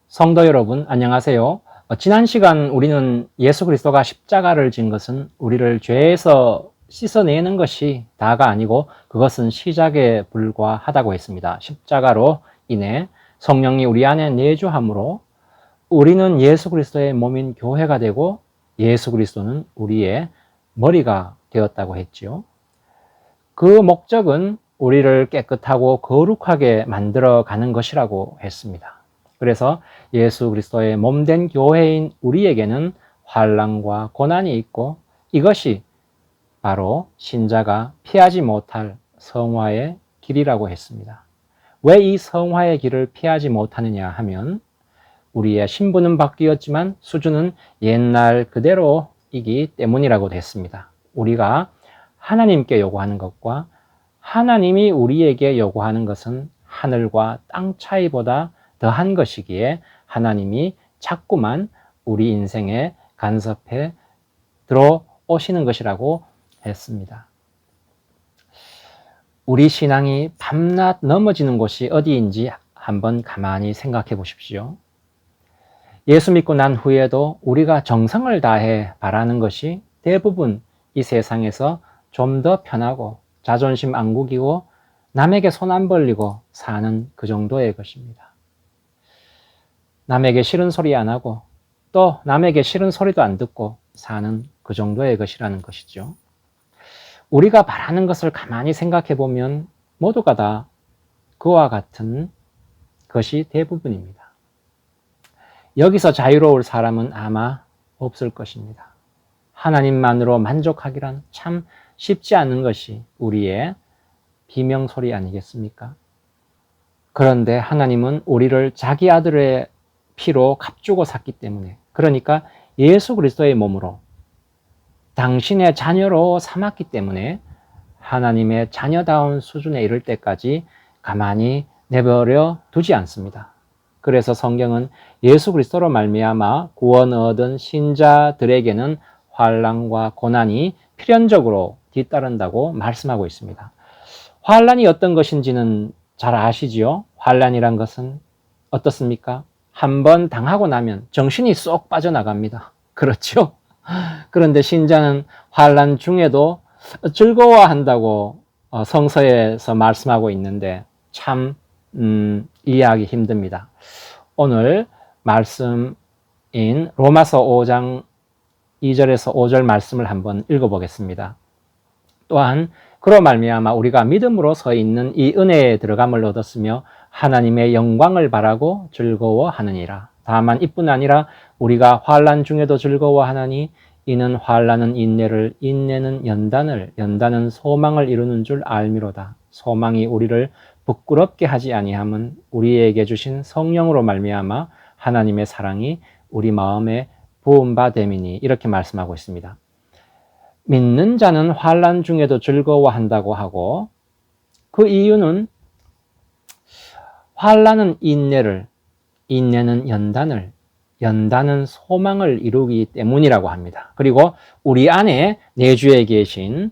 성도 여러분, 안녕하세요. 지난 시간 우리는 예수 그리스도가 십자가를 진 것은 우리를 죄에서 씻어내는 것이 다가 아니고 그것은 시작에 불과하다고 했습니다. 십자가로 인해 성령이 우리 안에 내주함으로 우리는 예수 그리스도의 몸인 교회가 되고 예수 그리스도는 우리의 머리가 되었다고 했지요. 그 목적은 우리를 깨끗하고 거룩하게 만들어 가는 것이라고 했습니다. 그래서 예수 그리스도의 몸된 교회인 우리에게는 환난과 고난이 있고 이것이 바로 신자가 피하지 못할 성화의 길이라고 했습니다. 왜 이 성화의 길을 피하지 못하느냐 하면 우리의 신분은 바뀌었지만 수준은 옛날 그대로이기 때문이라고 했습니다. 우리가 하나님께 요구하는 것과 하나님이 우리에게 요구하는 것은 하늘과 땅 차이보다 더한 것이기에 하나님이 자꾸만 우리 인생에 간섭해 들어오시는 것이라고 했습니다. 우리 신앙이 밤낮 넘어지는 곳이 어디인지 한번 가만히 생각해 보십시오. 예수 믿고 난 후에도 우리가 정성을 다해 바라는 것이 대부분 이 세상에서 좀 더 편하고 자존심 안 구기고 남에게 손 안 벌리고 사는 그 정도의 것입니다. 남에게 싫은 소리 안 하고 또 남에게 싫은 소리도 안 듣고 사는 그 정도의 것이라는 것이죠. 우리가 바라는 것을 가만히 생각해 보면 모두가 다 그와 같은 것이 대부분입니다. 여기서 자유로울 사람은 아마 없을 것입니다. 하나님만으로 만족하기란 참 쉽지 않은 것이 우리의 비명소리 아니겠습니까? 그런데 하나님은 우리를 자기 아들의 피로 값주고 샀기 때문에, 그러니까 예수 그리스도의 몸으로 당신의 자녀로 삼았기 때문에 하나님의 자녀다운 수준에 이를 때까지 가만히 내버려 두지 않습니다. 그래서 성경은 예수 그리스도로 말미암아 구원 얻은 신자들에게는 환난과 고난이 필연적으로 뒤따른다고 말씀하고 있습니다. 환난이 어떤 것인지는 잘 아시지요? 환난이란 것은 어떻습니까? 한번 당하고 나면 정신이 쏙 빠져나갑니다. 그렇죠? 그런데 신자는 환난 중에도 즐거워한다고 성서에서 말씀하고 있는데 참 이해하기 힘듭니다. 오늘 말씀인 로마서 5장 2절에서 5절 말씀을 한번 읽어보겠습니다. 또한 그로 말미암아 우리가 믿음으로 서 있는 이 은혜에 들어감을 얻었으며 하나님의 영광을 바라고 즐거워하느니라. 다만 이뿐 아니라 우리가 환난 중에도 즐거워하나니 이는 환난은 인내를, 인내는 연단을, 연단은 소망을 이루는 줄 알미로다. 소망이 우리를 부끄럽게 하지 아니함은 우리에게 주신 성령으로 말미암아 하나님의 사랑이 우리 마음에 부은 바 됨이니, 이렇게 말씀하고 있습니다. 믿는 자는 환난 중에도 즐거워한다고 하고 그 이유는 환난은 인내를, 인내는 연단을, 연단은 소망을 이루기 때문이라고 합니다. 그리고 우리 안에 내주에 계신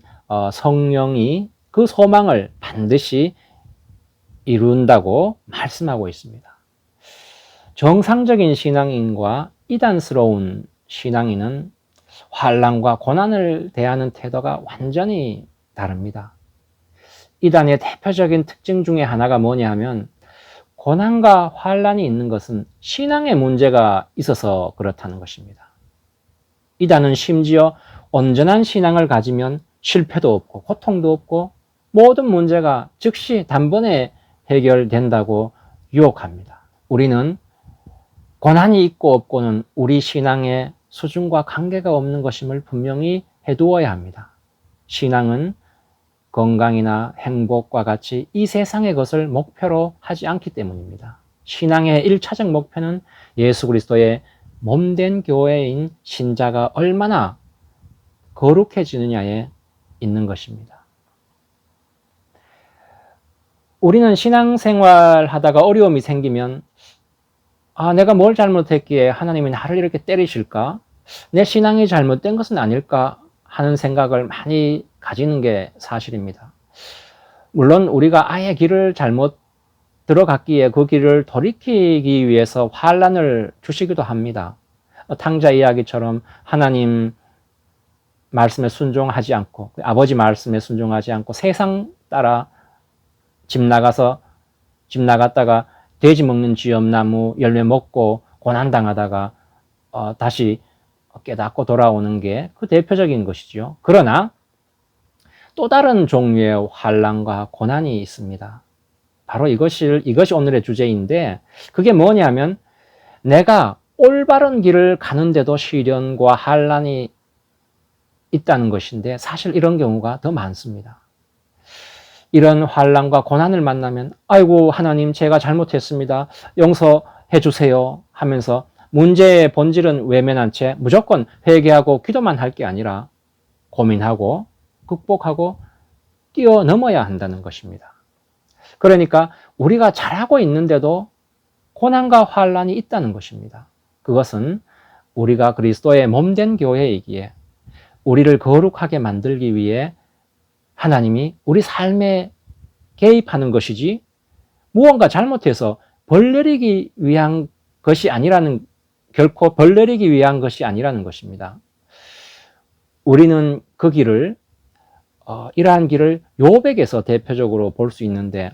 성령이 그 소망을 반드시 이룬다고 말씀하고 있습니다. 정상적인 신앙인과 이단스러운 신앙인은 환난과 고난을 대하는 태도가 완전히 다릅니다. 이단의 대표적인 특징 중에 하나가 뭐냐 하면 고난과 환난이 있는 것은 신앙의 문제가 있어서 그렇다는 것입니다. 이단은 심지어 온전한 신앙을 가지면 실패도 없고 고통도 없고 모든 문제가 즉시 단번에 해결된다고 유혹합니다. 우리는 고난이 있고 없고는 우리 신앙의 수준과 관계가 없는 것임을 분명히 해두어야 합니다. 신앙은 건강이나 행복과 같이 이 세상의 것을 목표로 하지 않기 때문입니다. 신앙의 1차적 목표는 예수 그리스도의 몸된 교회인 신자가 얼마나 거룩해지느냐에 있는 것입니다. 우리는 신앙생활 하다가 어려움이 생기면 내가 뭘 잘못했기에 하나님이 나를 이렇게 때리실까? 내 신앙이 잘못된 것은 아닐까? 하는 생각을 많이 가지는 게 사실입니다. 물론 우리가 아예 길을 잘못 들어갔기에 그 길을 돌이키기 위해서 환란을 주시기도 합니다. 탕자 이야기처럼 하나님 말씀에 순종하지 않고 아버지 말씀에 순종하지 않고 세상 따라 집 나갔다가 돼지 먹는 쥐엄나무 열매 먹고 고난당하다가 다시 깨닫고 돌아오는 게 그 대표적인 것이죠. 그러나 또 다른 종류의 환난과 고난이 있습니다. 바로 이것이 오늘의 주제인데 그게 뭐냐면 내가 올바른 길을 가는데도 시련과 환난이 있다는 것인데 사실 이런 경우가 더 많습니다. 이런 환난과 고난을 만나면 아이고 하나님 제가 잘못했습니다. 용서해 주세요 하면서 문제의 본질은 외면한 채 무조건 회개하고 기도만 할 게 아니라 고민하고 극복하고 뛰어넘어야 한다는 것입니다. 그러니까 우리가 잘하고 있는데도 고난과 환난이 있다는 것입니다. 그것은 우리가 그리스도의 몸된 교회이기에 우리를 거룩하게 만들기 위해 하나님이 우리 삶에 개입하는 것이지 무언가 잘못해서 벌 내리기 위한 것이 아니라는 결코 벌 내리기 위한 것이 아니라는 것입니다. 우리는 그 길을 이러한 길을 욥에게서 대표적으로 볼 수 있는데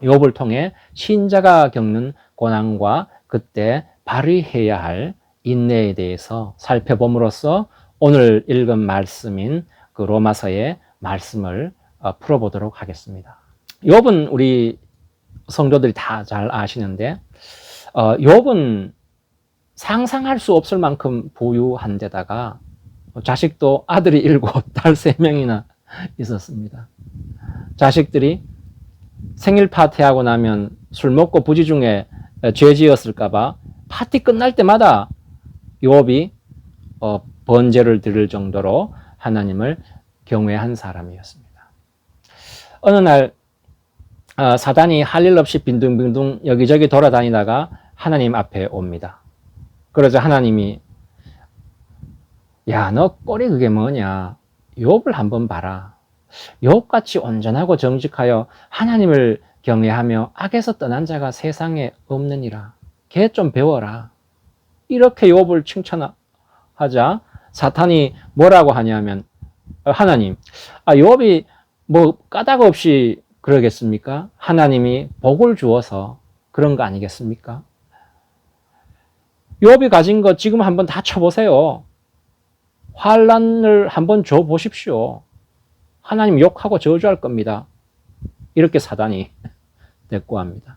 욥을 통해 신자가 겪는 고난과 그때 발휘해야 할 인내에 대해서 살펴봄으로써 오늘 읽은 말씀인 그 로마서의 말씀을 풀어보도록 하겠습니다. 욥은 우리 성도들이 다 잘 아시는데 욥은 상상할 수 없을 만큼 부유한 데다가 자식도 아들이 7, 딸 3명이나 있었습니다. 자식들이 생일 파티하고 나면 술 먹고 부지 중에 죄 지었을까봐 파티 끝날 때마다 욥이 번제를 드릴 정도로 하나님을 경외한 사람이었습니다. 어느 날 사단이 할 일 없이 빈둥빈둥 여기저기 돌아다니다가 하나님 앞에 옵니다. 그러자 하나님이 야, 너 꼴이 그게 뭐냐? 욥을 한번 봐라. 욥같이 온전하고 정직하여 하나님을 경외하며 악에서 떠난 자가 세상에 없느니라. 걔 좀 배워라. 이렇게 욥을 칭찬하자 사탄이 뭐라고 하냐면 하나님, 욥이 뭐 까닭 없이 그러겠습니까? 하나님이 복을 주어서 그런 거 아니겠습니까? 욥이 가진 것 지금 한번 다 쳐보세요. 환란을 한번 줘 보십시오. 하나님 욕하고 저주할 겁니다. 이렇게 사단이 대꾸합니다.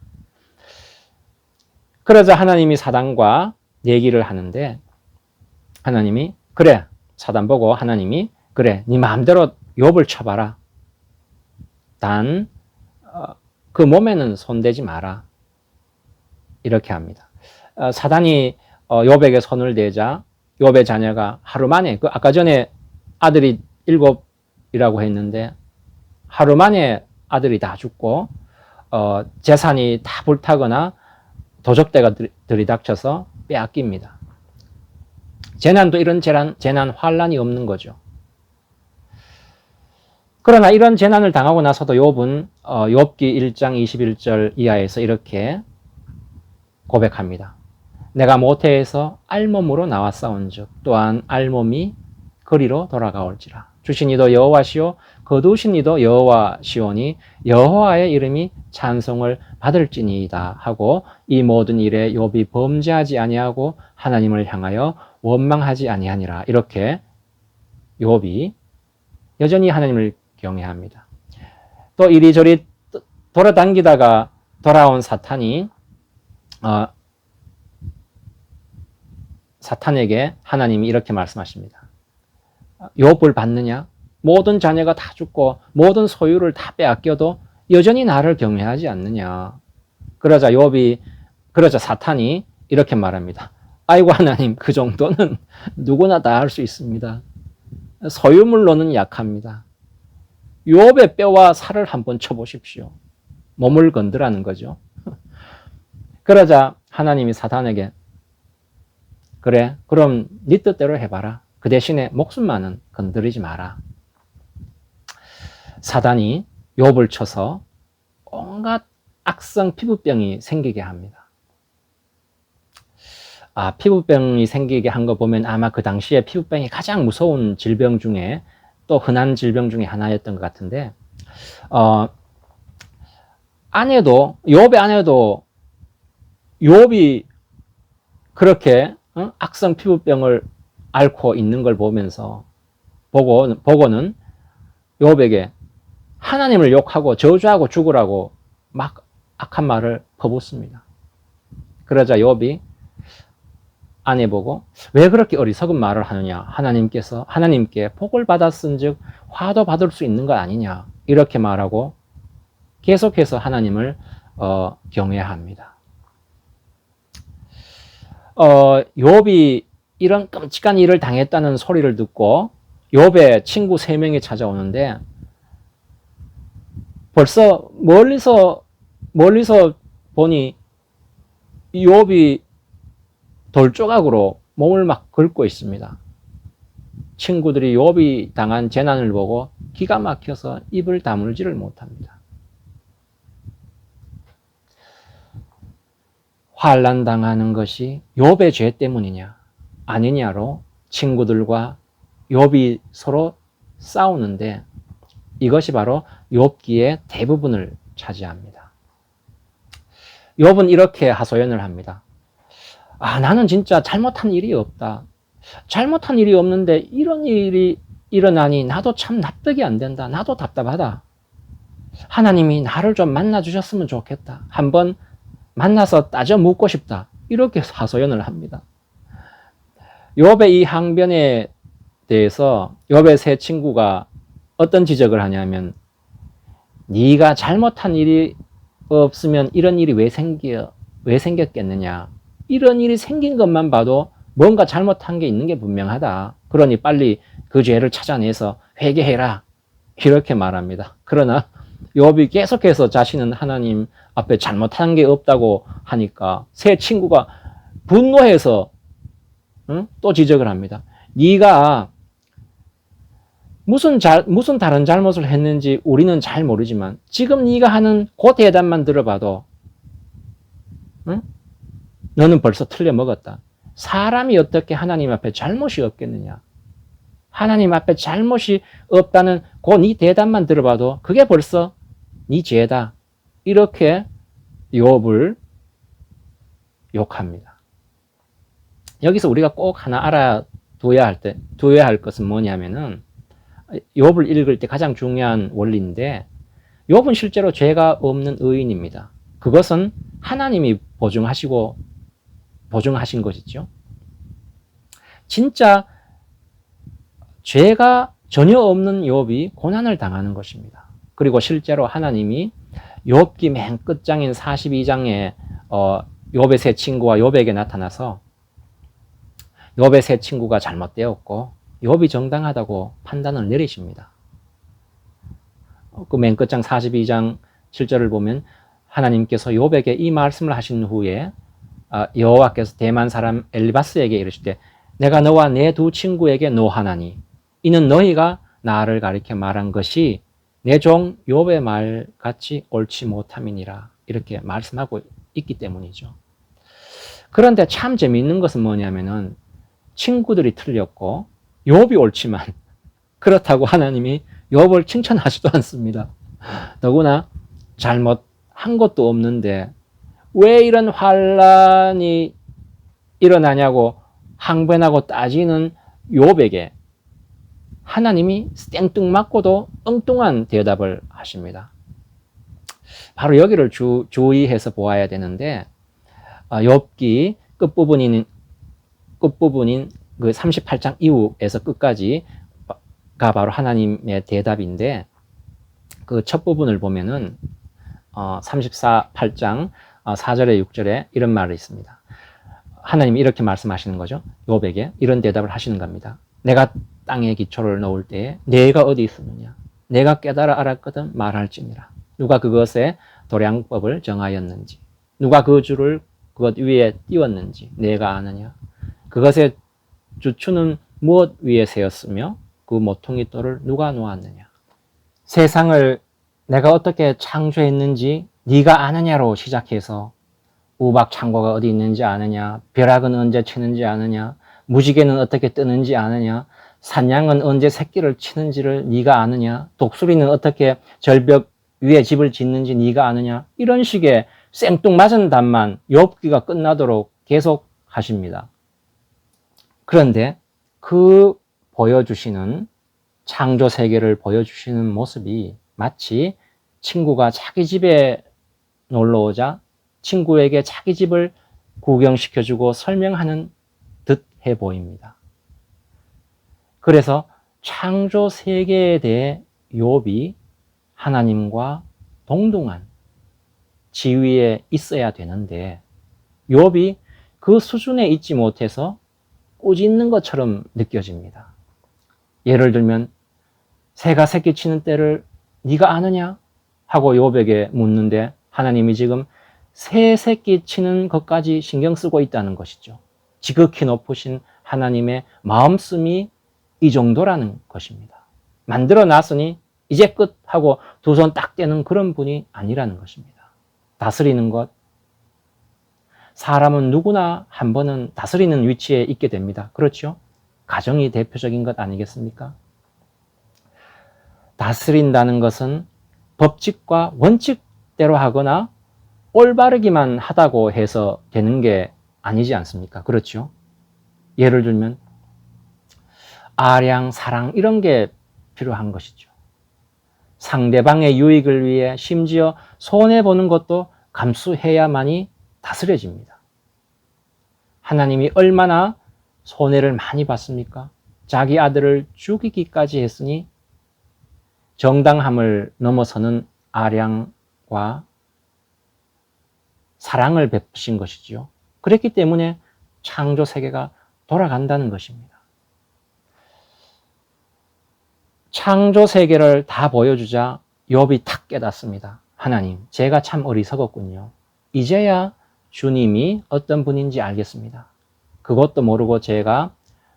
그러자 하나님이 사단과 얘기를 하는데 하나님이 그래, 사단 보고 하나님이 그래, 네 마음대로 욥을 쳐봐라. 단 그 몸에는 손대지 마라. 이렇게 합니다. 사단이 욥에게 손을 대자 욥의 자녀가 하루 만에 아까 전에 아들이 7이라고 했는데 하루 만에 아들이 다 죽고 재산이 다 불타거나 도적대가 들이닥쳐서 빼앗깁니다. 재난도 이런 재난 환란이 없는 거죠. 그러나 이런 재난을 당하고 나서도 욥은 욥기 1장 21절 이하에서 이렇게 고백합니다. 내가 모태에서 알몸으로 나왔사온즉 또한 알몸이 거리로 돌아가올지라. 주신 이도 여호와시오 거두신 이도 여호와시오니 여호와의 이름이 찬송을 받을지니이다 하고 이 모든 일에 욥이 범죄하지 아니하고 하나님을 향하여 원망하지 아니하니라. 이렇게 욥이 여전히 하나님을 경외합니다. 또 이리저리 돌아다니다가 돌아온 사탄이 사탄에게 하나님이 이렇게 말씀하십니다. 욥을 받느냐? 모든 자녀가 다 죽고 모든 소유를 다 빼앗겨도 여전히 나를 경외하지 않느냐? 그러자 사탄이 이렇게 말합니다. 아이고 하나님, 그 정도는 누구나 다 할 수 있습니다. 소유물로는 약합니다. 욥의 뼈와 살을 한번 쳐보십시오. 몸을 건드라는 거죠. 그러자 하나님이 사탄에게 그래, 그럼 네 뜻대로 해봐라. 그 대신에 목숨만은 건드리지 마라. 사단이 욥을 쳐서 온갖 악성 피부병이 생기게 합니다. 피부병이 생기게 한 거 보면 아마 그 당시에 피부병이 가장 무서운 질병 중에 또 흔한 질병 중에 하나였던 것 같은데, 욥의 아내도 욥이 그렇게 악성 피부병을 앓고 있는 걸 보고는 욥에게 하나님을 욕하고 저주하고 죽으라고 막 악한 말을 퍼붓습니다. 그러자 욥이 아내 보고 왜 그렇게 어리석은 말을 하느냐, 하나님께 복을 받았은즉 화도 받을 수 있는 것 아니냐, 이렇게 말하고 계속해서 하나님을 경외합니다. 욥이 이런 끔찍한 일을 당했다는 소리를 듣고 욥의 친구 3명이 찾아오는데, 벌써 멀리서 보니 욥이 돌조각으로 몸을 막 긁고 있습니다. 친구들이 욥이 당한 재난을 보고 기가 막혀서 입을 다물지를 못합니다. 환난 당하는 것이 욥의 죄 때문이냐 아니냐로 친구들과 욥이 서로 싸우는데, 이것이 바로 욥기의 대부분을 차지합니다. 욥은 이렇게 하소연을 합니다. 나는 진짜 잘못한 일이 없다. 잘못한 일이 없는데 이런 일이 일어나니 나도 참 납득이 안 된다. 나도 답답하다. 하나님이 나를 좀 만나 주셨으면 좋겠다. 한번 만나서 따져 묻고 싶다. 이렇게 하소연을 합니다. 욥의 이 항변에 대해서 욥의 3 친구가 어떤 지적을 하냐면, 네가 잘못한 일이 없으면 이런 일이 왜 생겼겠느냐. 이런 일이 생긴 것만 봐도 뭔가 잘못한 게 있는 게 분명하다. 그러니 빨리 그 죄를 찾아내서 회개해라. 이렇게 말합니다. 그러나 욥이 계속해서 자신은 하나님 앞에 잘못한 게 없다고 하니까 3 친구가 분노해서 또 지적을 합니다. 네가 무슨 다른 잘못을 했는지 우리는 잘 모르지만 지금 네가 하는 그 대답만 들어봐도 너는 벌써 틀려 먹었다. 사람이 어떻게 하나님 앞에 잘못이 없겠느냐. 하나님 앞에 잘못이 없다는 그 네 대답만 들어봐도 그게 벌써 네 죄다. 이렇게 욥을 욕합니다. 여기서 우리가 꼭 하나 알아둬야 할 것은 뭐냐면은, 욥을 읽을 때 가장 중요한 원리인데, 욥은 실제로 죄가 없는 의인입니다. 그것은 하나님이 보증하신 것이죠. 진짜 죄가 전혀 없는 욥이 고난을 당하는 것입니다. 그리고 실제로 하나님이 욥기 맨 끝장인 42장에 욥의 3 친구와 욥에게 나타나서 욥의 3 친구가 잘못되었고 욥이 정당하다고 판단을 내리십니다. 그 맨 끝장 42장 7절을 보면 하나님께서 욥에게 이 말씀을 하신 후에 여호와께서 대만 사람 엘리바스에게 이르시되 내가 너와 내 2 친구에게 노하나니 이는 너희가 나를 가리켜 말한 것이 내 종 욥의 말같이 옳지 못함이니라. 이렇게 말씀하고 있기 때문이죠. 그런데 참 재미있는 것은 뭐냐면은 친구들이 틀렸고 욥이 옳지만 그렇다고 하나님이 욥을 칭찬하지도 않습니다. 더구나 잘못한 것도 없는데 왜 이런 환란이 일어나냐고 항변하고 따지는 욥에게 하나님이 생뚱맞고도 엉뚱한 대답을 하십니다. 바로 여기를 주의해서 보아야 되는데, 욥기 끝부분인 그 38장 이후에서 끝까지가 바로 하나님의 대답인데, 그 첫 부분을 보면은 34장 4절에 6절에 이런 말이 있습니다. 하나님이 이렇게 말씀하시는 거죠. 욥에게 이런 대답을 하시는 겁니다. 내가 땅에 기초를 놓을 때에 내가 어디 있었느냐. 내가 깨달아 알았거든 말할지니라. 누가 그것의 도량법을 정하였는지, 누가 그 줄을 그것 위에 띄웠는지 내가 아느냐. 그것의 주추는 무엇 위에 세웠으며 그 모퉁이 돌을 누가 놓았느냐. 세상을 내가 어떻게 창조했는지 네가 아느냐로 시작해서 우박 창고가 어디 있는지 아느냐, 벼락은 언제 치는지 아느냐, 무지개는 어떻게 뜨는지 아느냐, 산양은 언제 새끼를 치는지를 네가 아느냐, 독수리는 어떻게 절벽 위에 집을 짓는지 네가 아느냐, 이런 식의 생뚱맞은 답만 욥기가 끝나도록 계속 하십니다. 그런데 그 보여주시는 창조 세계를 보여주시는 모습이 마치 친구가 자기 집에 놀러 오자 친구에게 자기 집을 구경시켜주고 설명하는 듯 해 보입니다. 그래서 창조 세계에 대해 욥이 하나님과 동등한 지위에 있어야 되는데 욥이 그 수준에 있지 못해서 꾸짖는 것처럼 느껴집니다. 예를 들면 새가 새끼 치는 때를 네가 아느냐? 하고 욥에게 묻는데 하나님이 지금 새 새끼 치는 것까지 신경 쓰고 있다는 것이죠. 지극히 높으신 하나님의 마음씀이 이 정도라는 것입니다. 만들어 놨으니 이제 끝 하고 두 손 딱 떼는 그런 분이 아니라는 것입니다. 다스리는 것, 사람은 누구나 한 번은 다스리는 위치에 있게 됩니다. 그렇죠? 가정이 대표적인 것 아니겠습니까? 다스린다는 것은 법칙과 원칙대로 하거나 올바르기만 하다고 해서 되는 게 아니지 않습니까? 그렇죠? 예를 들면 아량, 사랑 이런 게 필요한 것이죠. 상대방의 유익을 위해 심지어 손해보는 것도 감수해야만이 다스려집니다. 하나님이 얼마나 손해를 많이 봤습니까? 자기 아들을 죽이기까지 했으니 정당함을 넘어서는 아량과 사랑을 베푸신 것이지요. 그랬기 때문에 창조 세계가 돌아간다는 것입니다. 창조 세계를 다 보여주자 욥이 탁 깨닫습니다. 하나님, 제가 참 어리석었군요. 이제야 주님이 어떤 분인지 알겠습니다. 그것도 모르고 제가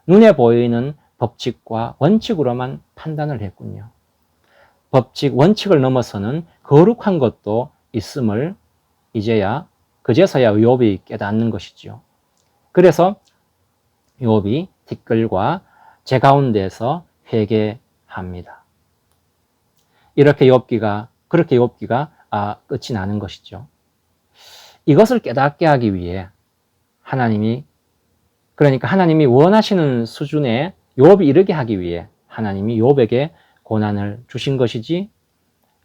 눈에 보이는 법칙과 원칙으로만 판단을 했군요. 법칙, 원칙을 넘어서는 거룩한 것도 있음을 이제야 그제서야 욥이 깨닫는 것이지요. 그래서 욥이 티끌과 제 가운데서 회개합니다. 그렇게 욥기가 끝이 나는 것이죠. 이것을 깨닫게 하기 위해 그러니까 하나님이 원하시는 수준에 욥이 이르게 하기 위해 하나님이 욥에게 고난을 주신 것이지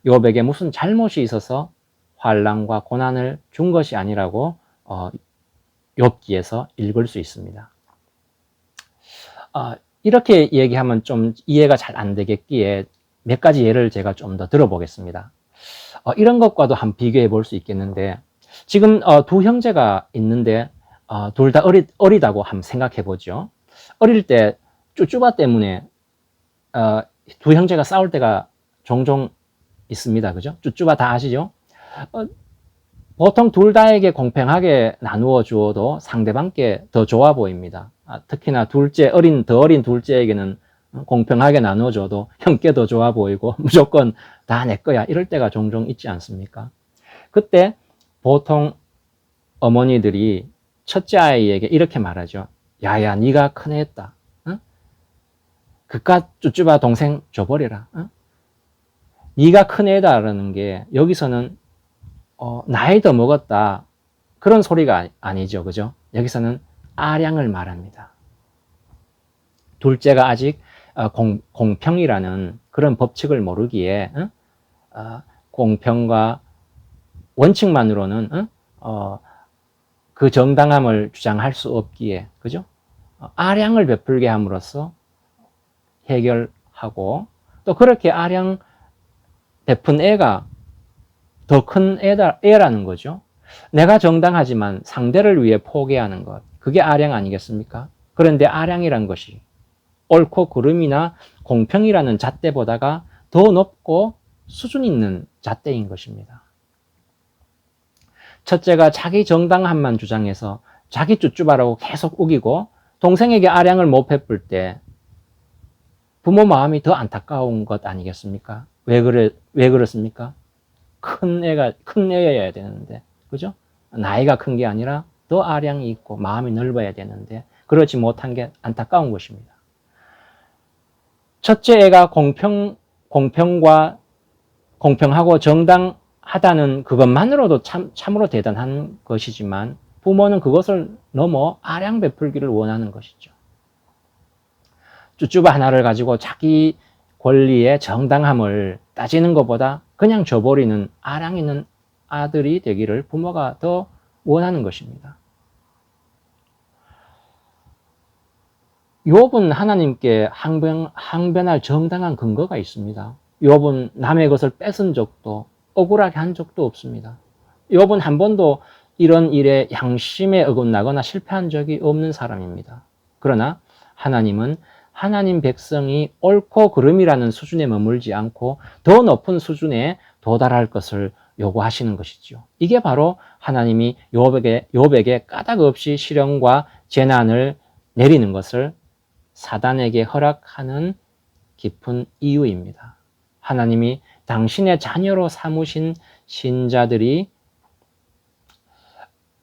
욥에게 무슨 잘못이 있어서 환난과 고난을 준 것이 아니라고 욥기에서 읽을 수 있습니다. 이렇게 얘기하면 좀 이해가 잘 안 되겠기에 몇 가지 예를 제가 좀 더 들어보겠습니다. 이런 것과도 한번 비교해 볼 수 있겠는데 지금 두 형제가 있는데 둘 다 어리다고 한번 생각해 보죠. 어릴 때 쭈쭈바 때문에 두 형제가 싸울 때가 종종 있습니다. 그죠? 쭈쭈바 다 아시죠? 보통 둘 다에게 공평하게 나누어 주어도 상대방께 더 좋아 보입니다. 특히나 더 어린 둘째에게는 공평하게 나눠줘도 형께 더 좋아 보이고 무조건 다 내 거야 이럴 때가 종종 있지 않습니까? 그때 보통 어머니들이 첫째 아이에게 이렇게 말하죠. 야야 네가 큰애 했다. 응? 그깟 쭈쭈바 동생 줘버려라. 응? 네가 큰애다라는 게 여기서는 나이 더 먹었다 그런 소리가 아니죠. 그죠? 여기서는 아량을 말합니다. 둘째가 아직 공평이라는 그런 법칙을 모르기에 공평과 원칙만으로는 그 정당함을 주장할 수 없기에 그죠? 아량을 베풀게 함으로써 해결하고 또 그렇게 아량 베푼 애가 더 큰 애라는 거죠. 내가 정당하지만 상대를 위해 포기하는 것 그게 아량 아니겠습니까? 그런데 아량이란 것이 옳고 그름이나 공평이라는 잣대보다가 더 높고 수준 있는 잣대인 것입니다. 첫째가 자기 정당함만 주장해서 자기 쭈쭈바라고 계속 우기고 동생에게 아량을 못 베풀 때 부모 마음이 더 안타까운 것 아니겠습니까? 왜 그렇습니까? 큰 애여야 되는데, 그죠? 나이가 큰 게 아니라 더 아량이 있고 마음이 넓어야 되는데, 그렇지 못한 게 안타까운 것입니다. 첫째 애가 공평하고 정당하다는 그것만으로도 참으로 대단한 것이지만, 부모는 그것을 넘어 아량 베풀기를 원하는 것이죠. 쭈쭈바 하나를 가지고 자기 권리의 정당함을 따지는 것보다 그냥 줘버리는 아량 있는 아들이 되기를 부모가 더 원하는 것입니다. 욥은 하나님께 항변할 정당한 근거가 있습니다. 욥은 남의 것을 뺏은 적도 억울하게 한 적도 없습니다. 욥은 한 번도 이런 일에 양심에 어긋나거나 실패한 적이 없는 사람입니다. 그러나 하나님은 하나님 백성이 옳고 그름이라는 수준에 머물지 않고 더 높은 수준에 도달할 것을 요구하시는 것이죠. 이게 바로 하나님이 욥에게 까닭 없이 시련과 재난을 내리는 것을 사단에게 허락하는 깊은 이유입니다. 하나님이 당신의 자녀로 삼으신 신자들이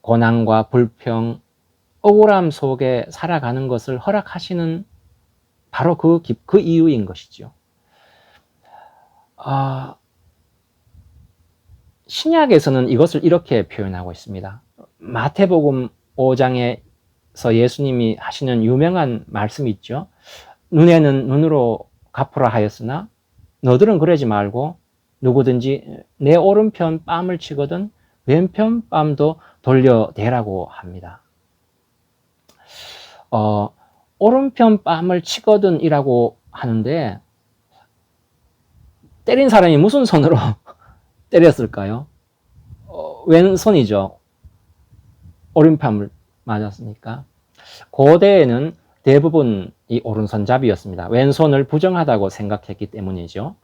고난과 불평, 억울함 속에 살아가는 것을 허락하시는 바로 그 이유인 것이죠. 신약에서는 이것을 이렇게 표현하고 있습니다. 마태복음 5장에서 예수님이 하시는 유명한 말씀이 있죠. 눈에는 눈으로 갚으라 하였으나 너들은 그러지 말고 누구든지 내 오른편 뺨을 치거든 왼편 뺨도 돌려대라고 합니다. 오른편 뺨을 치거든 이라고 하는데, 때린 사람이 무슨 손으로 때렸을까요? 왼손이죠. 오른편을 맞았으니까. 고대에는 대부분 이 오른손잡이였습니다. 왼손을 부정하다고 생각했기 때문이죠.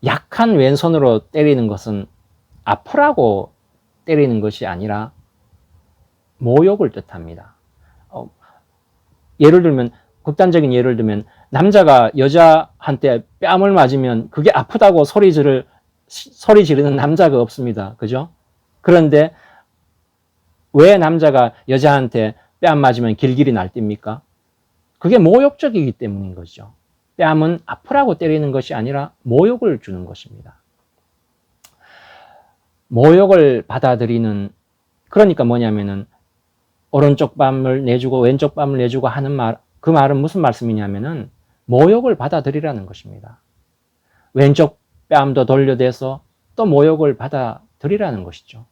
약한 왼손으로 때리는 것은 아프라고 때리는 것이 아니라 모욕을 뜻합니다. 예를 들면, 극단적인 예를 들면 남자가 여자한테 뺨을 맞으면 그게 아프다고 소리 지르는 남자가 없습니다. 그죠? 그런데 왜 남자가 여자한테 뺨 맞으면 길길이 날뜁니까? 그게 모욕적이기 때문인 거죠. 뺨은 아프라고 때리는 것이 아니라 모욕을 주는 것입니다. 모욕을 받아들이는, 그러니까 뭐냐면은 오른쪽 뺨을 내주고 왼쪽 뺨을 내주고 하는 그 말은 무슨 말씀이냐면은 모욕을 받아들이라는 것입니다. 왼쪽 뺨도 돌려대서 또 모욕을 받아들이라는 것이죠.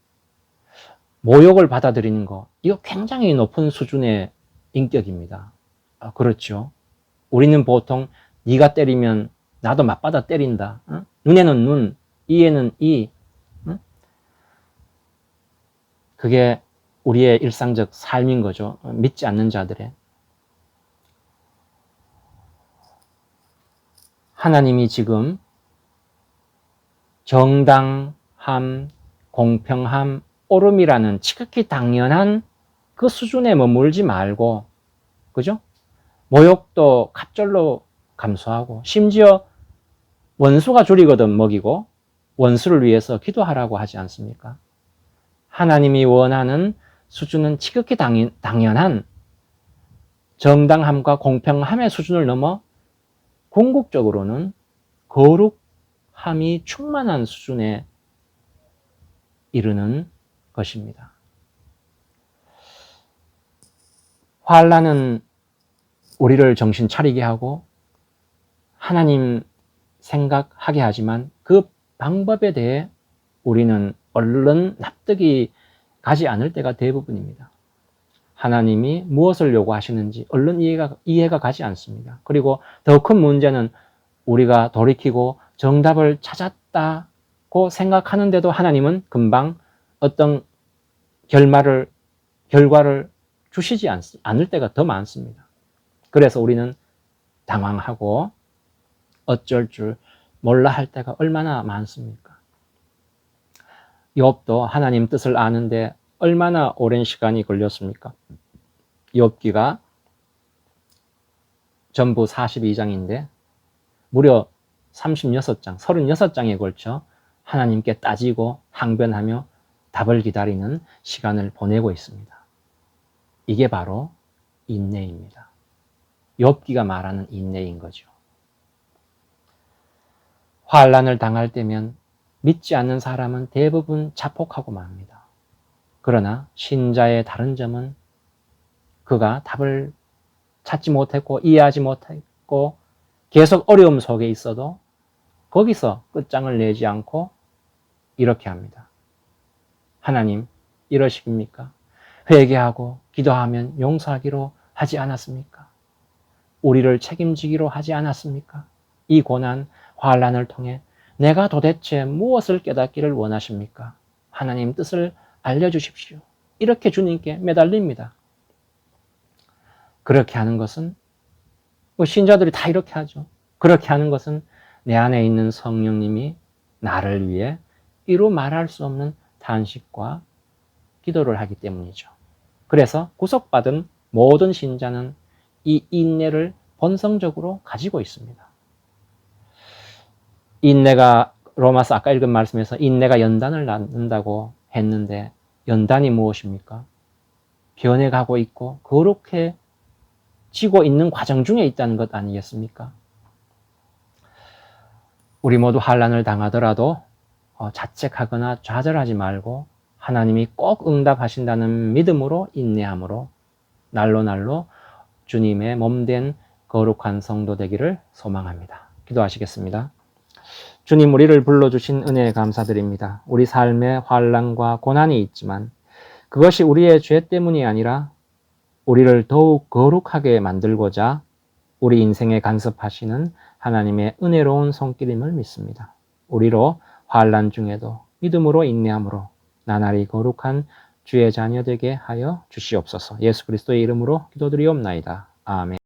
모욕을 받아들이는 거, 이거 굉장히 높은 수준의 인격입니다. 그렇죠. 우리는 보통 네가 때리면 나도 맞받아 때린다. 눈에는 눈, 이에는 이. 그게 우리의 일상적 삶인 거죠. 믿지 않는 자들의. 하나님이 지금 정당함, 공평함, 옳음이라는 지극히 당연한 그 수준에 머물지 말고, 그죠? 모욕도 갑절로 감수하고, 심지어 원수가 줄이거든 먹이고 원수를 위해서 기도하라고 하지 않습니까? 하나님이 원하는 수준은 지극히 당연한 정당함과 공평함의 수준을 넘어 궁극적으로는 거룩함이 충만한 수준에 이르는 것입니다. 환난은 우리를 정신 차리게 하고 하나님 생각하게 하지만 그 방법에 대해 우리는 얼른 납득이 가지 않을 때가 대부분입니다. 하나님이 무엇을 요구하시는지 얼른 이해가 가지 않습니다. 그리고 더 큰 문제는 우리가 돌이키고 정답을 찾았다고 생각하는데도 하나님은 금방 어떤 결과를 주시지 않을 때가 더 많습니다. 그래서 우리는 당황하고 어쩔 줄 몰라 할 때가 얼마나 많습니까? 욥도 하나님 뜻을 아는데 얼마나 오랜 시간이 걸렸습니까? 욥기가 전부 42장인데 무려 36장, 36장에 걸쳐 하나님께 따지고 항변하며 답을 기다리는 시간을 보내고 있습니다. 이게 바로 인내입니다. 욥기가 말하는 인내인 거죠. 환난을 당할 때면 믿지 않는 사람은 대부분 자폭하고 맙니다. 그러나 신자의 다른 점은 그가 답을 찾지 못했고 이해하지 못했고 계속 어려움 속에 있어도 거기서 끝장을 내지 않고 이렇게 합니다. 하나님, 이러십니까? 회개하고 기도하면 용서하기로 하지 않았습니까? 우리를 책임지기로 하지 않았습니까? 이 고난, 환난을 통해 내가 도대체 무엇을 깨닫기를 원하십니까? 하나님 뜻을 알려주십시오. 이렇게 주님께 매달립니다. 그렇게 하는 것은 신자들이 다 이렇게 하죠. 그렇게 하는 것은 내 안에 있는 성령님이 나를 위해 이루 말할 수 없는 탄식과 기도를 하기 때문이죠. 그래서 구속받은 모든 신자는 이 인내를 본성적으로 가지고 있습니다. 인내가 로마서 아까 읽은 말씀에서 인내가 연단을 낳는다고 했는데 연단이 무엇입니까? 변해가고 있고 거룩해지고 있는 과정 중에 있다는 것 아니겠습니까? 우리 모두 환난을 당하더라도 자책하거나 좌절하지 말고 하나님이 꼭 응답하신다는 믿음으로 인내함으로 날로 주님의 몸된 거룩한 성도 되기를 소망합니다. 기도하시겠습니다. 주님, 우리를 불러주신 은혜에 감사드립니다. 우리 삶에 환난과 고난이 있지만 그것이 우리의 죄 때문이 아니라 우리를 더욱 거룩하게 만들고자 우리 인생에 간섭하시는 하나님의 은혜로운 손길임을 믿습니다. 우리로 환난 중에도 믿음으로 인내함으로 나날이 거룩한 주의 자녀 되게 하여 주시옵소서. 예수 그리스도의 이름으로 기도드리옵나이다. 아멘.